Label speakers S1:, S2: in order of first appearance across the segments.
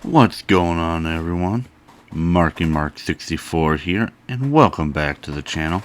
S1: What's going on, everyone? MarkyMark64 here, and welcome back to the channel.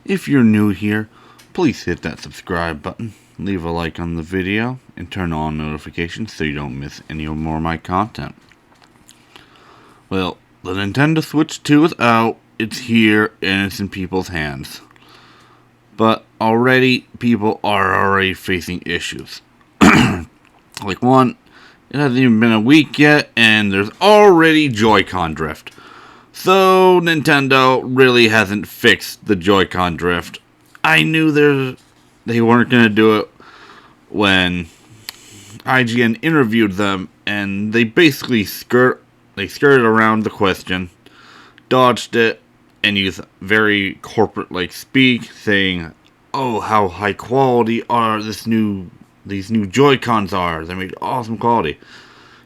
S1: If you're new here, please hit that subscribe button, leave a like on the video, and turn on notifications so you don't miss any more of my content. Well, the Nintendo Switch 2 is out, it's here, and it's in people's hands. But already, people are already facing issues. Like one, it hasn't even been a week yet, and there's already JoyCon Drift. So, Nintendo really hasn't fixed the JoyCon Drift. I knew they weren't going to do it when IGN interviewed them, and they basically skirted around the question, dodged it, and used very corporate-like speak, saying, "Oh, how high quality are these new Joy-Cons are. They made awesome quality."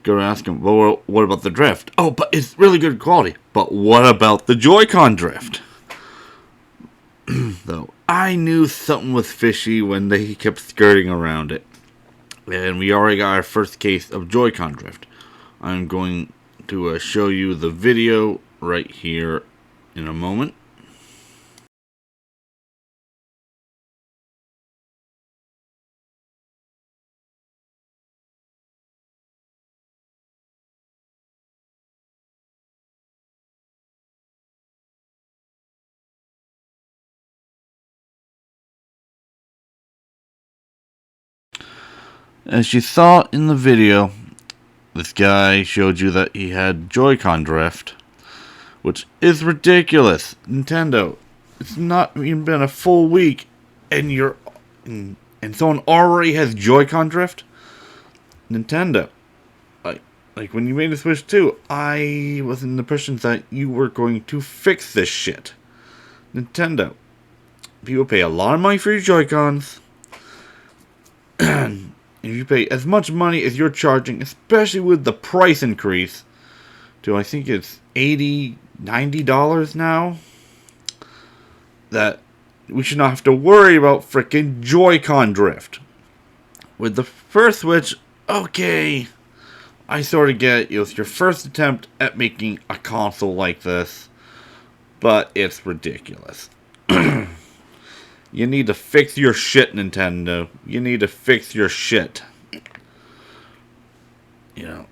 S1: Go to ask him, "Well, what about the drift?" "Oh, but it's really good quality." "But what about the Joy-Con drift?" Though I knew something was fishy when they kept skirting around it. And we already got our first case of Joy-Con drift. I'm going to show you the video right here in a moment. As you saw in the video, this guy showed you that he had Joy-Con drift, which is ridiculous. Nintendo, it's not even been a full week, and someone already has Joy-Con drift. Nintendo, like when you made the Switch 2, I was in the impression that you were going to fix this shit. Nintendo, people pay a lot of money for your Joy-Cons. If you pay as much money as you're charging, especially with the price increase to, I think it's $80, $90 now, that we should not have to worry about frickin' Joy-Con drift. With the first Switch, okay, I sort of get it. It was your first attempt at making a console like this, but it's ridiculous. You need to fix your shit, Nintendo. You need to fix your shit. You know,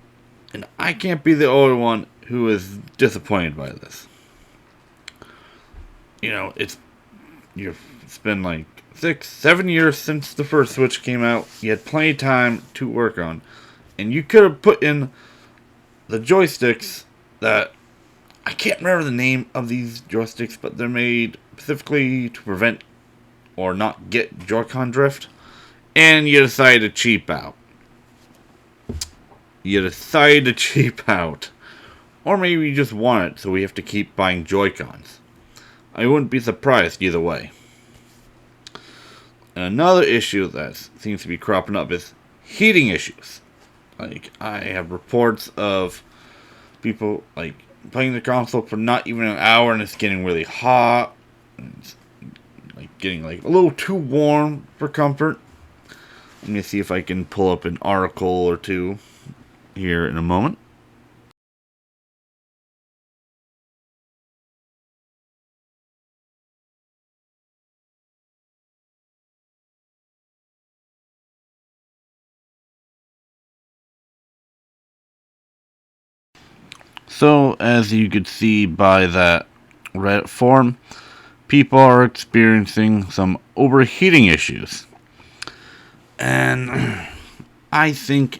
S1: and I can't be the only one who is disappointed by this. You know, it's been like 6-7 years since the first Switch came out. You had plenty of time to work on, and you could have put in the joysticks that, I can't remember the name of these joysticks, but they're made specifically to prevent or not get Joy-Con drift, and you decide to cheap out. Or maybe you just want it, so we have to keep buying Joy-Cons. I wouldn't be surprised either way. And another issue that seems to be cropping up is heating issues. Like, I have reports of people, like, playing the console for not even an hour and it's getting really hot. And it's, like, getting, like, a little too warm for comfort. Let me see if I can pull up an article or two here in a moment. So, as you could see by that Reddit forum, people are experiencing some overheating issues. And I think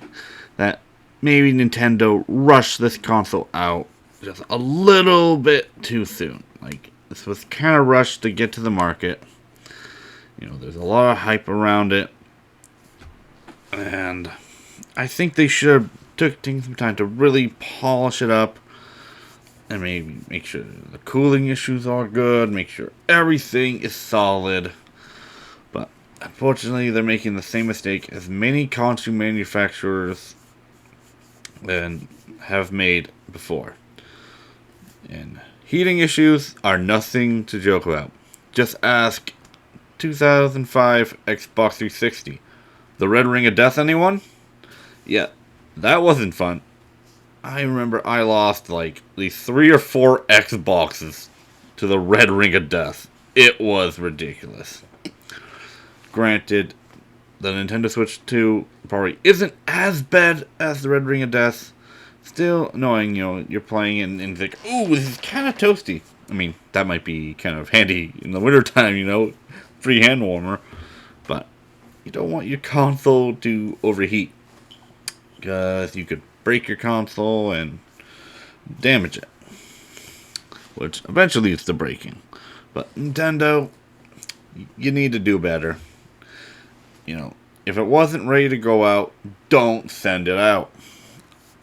S1: that maybe Nintendo rushed this console out just a little bit too soon. Like, this was kind of rushed to get to the market. You know, there's a lot of hype around it. And I think they should have taken some time to really polish it up. And maybe make sure the cooling issues are good. Make sure everything is solid. But unfortunately, they're making the same mistake as many console manufacturers have made before. And heating issues are nothing to joke about. Just ask 2005 Xbox 360. The Red Ring of Death, anyone? Yeah, that wasn't fun. I remember I lost like at least 3 or 4 Xboxes to the red ring of death. It was ridiculous. Granted, the Nintendo Switch 2 probably isn't as bad as the red ring of death. Still annoying, you're playing and it's like, ooh, this is kind of toasty. I mean, that might be kind of handy in the wintertime, free hand warmer. But you don't want your console to overheat, because you could break your console and damage it, which eventually leads to breaking. But Nintendo, you need to do better. If it wasn't ready to go out, don't send it out.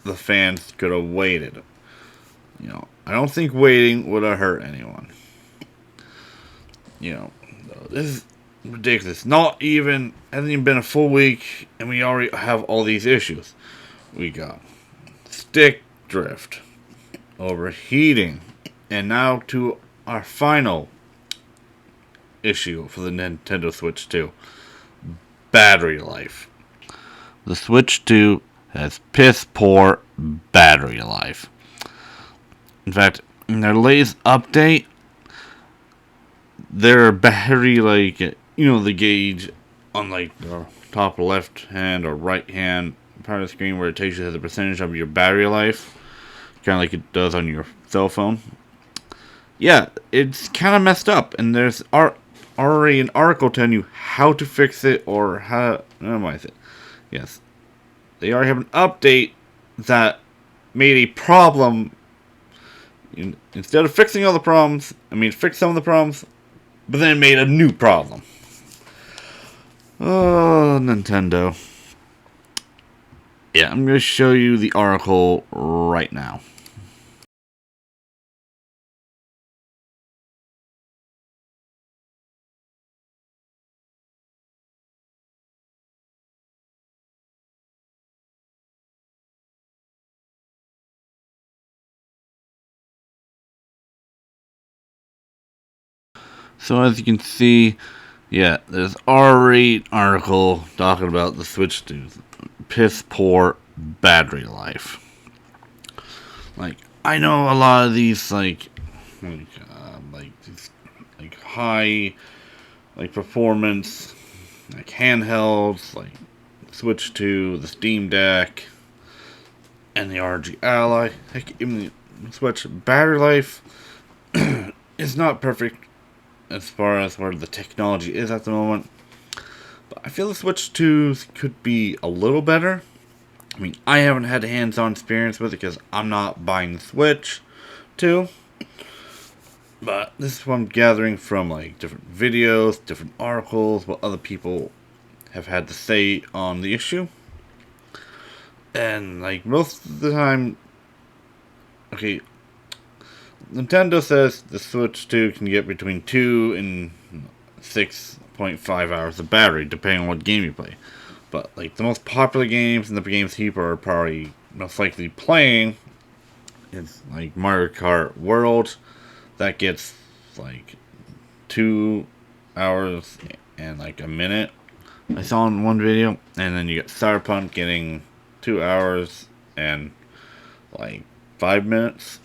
S1: The fans could have waited. I don't think waiting would have hurt anyone. This is ridiculous. Hasn't even been a full week, and we already have all these issues. We got stick drift, overheating, and now to our final issue for the Nintendo Switch 2. Battery life. The Switch 2 has piss poor battery life. In fact, in their latest update, their battery, the gauge on the top left hand or right hand part of the screen where it takes you to the percentage of your battery life, kind of like it does on your cell phone. Yeah, it's kind of messed up, and there's already an article telling you how to fix it or how to minimize it. Yes, they already have an update that made a problem. Instead of fixing all the problems, fix some of the problems, but then it made a new problem. Oh, Nintendo. Yeah, I'm going to show you the article right now. So as you can see, yeah, there's already an article talking about the Switch 2's piss poor battery life. I know a lot of these high performance handhelds like Switch 2, the Steam Deck, and the RG Ally. Heck, even the Switch battery life is not perfect as far as where the technology is at the moment. But I feel the Switch 2 could be a little better. I haven't had hands-on experience with it because I'm not buying the Switch 2. But this is what I'm gathering from different videos, different articles, what other people have had to say on the issue. And most of the time, okay, Nintendo says the Switch 2 can get between 2 and 6.5 hours of battery, depending on what game you play. But the most popular games and the games people are probably most likely playing is Mario Kart World. That gets 2 hours and a minute, I saw in one video. And then you get Cyberpunk getting 2 hours and 5 minutes.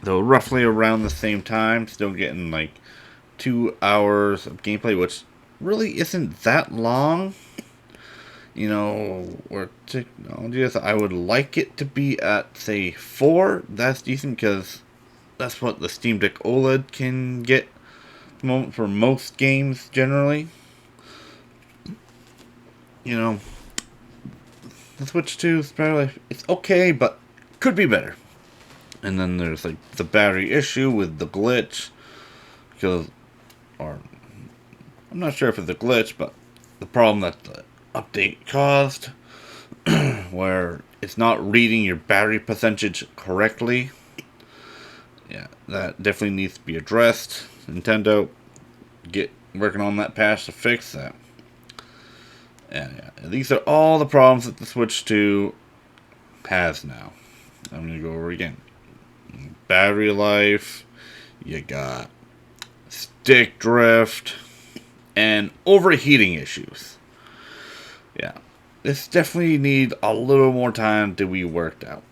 S1: Though roughly around the same time, still getting 2 hours of gameplay, which really isn't that long. Where technology is, I would like it to be at, say, 4. That's decent, because that's what the Steam Deck OLED can get for most games, generally. The Switch 2 is probably, it's okay, but could be better. And then there's the battery issue with the glitch, I'm not sure if it's a glitch, but the problem that the update caused, where it's not reading your battery percentage correctly. Yeah, that definitely needs to be addressed. Nintendo, get working on that patch to fix that. And yeah, these are all the problems that the Switch 2 has now. I'm going to go over again. Battery life, you got stick drift, and overheating issues. Yeah, this definitely need a little more time to be worked out.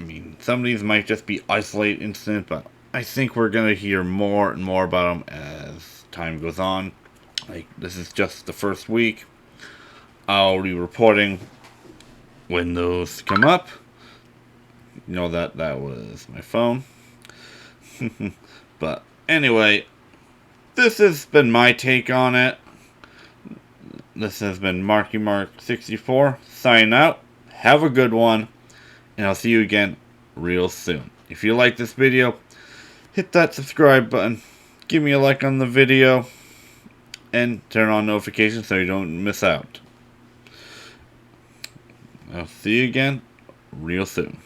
S1: I mean, some of these might just be isolated incidents, but I think we're going to hear more and more about them as time goes on. Like, this is just the first week. I'll be reporting when those come up. You know that was my phone. But anyway, this has been my take on it. This has been Marky Mark 64 signing out. Have a good one, and I'll see you again real soon. If you like this video, hit that subscribe button, give me a like on the video, and turn on notifications so you don't miss out. I'll see you again real soon.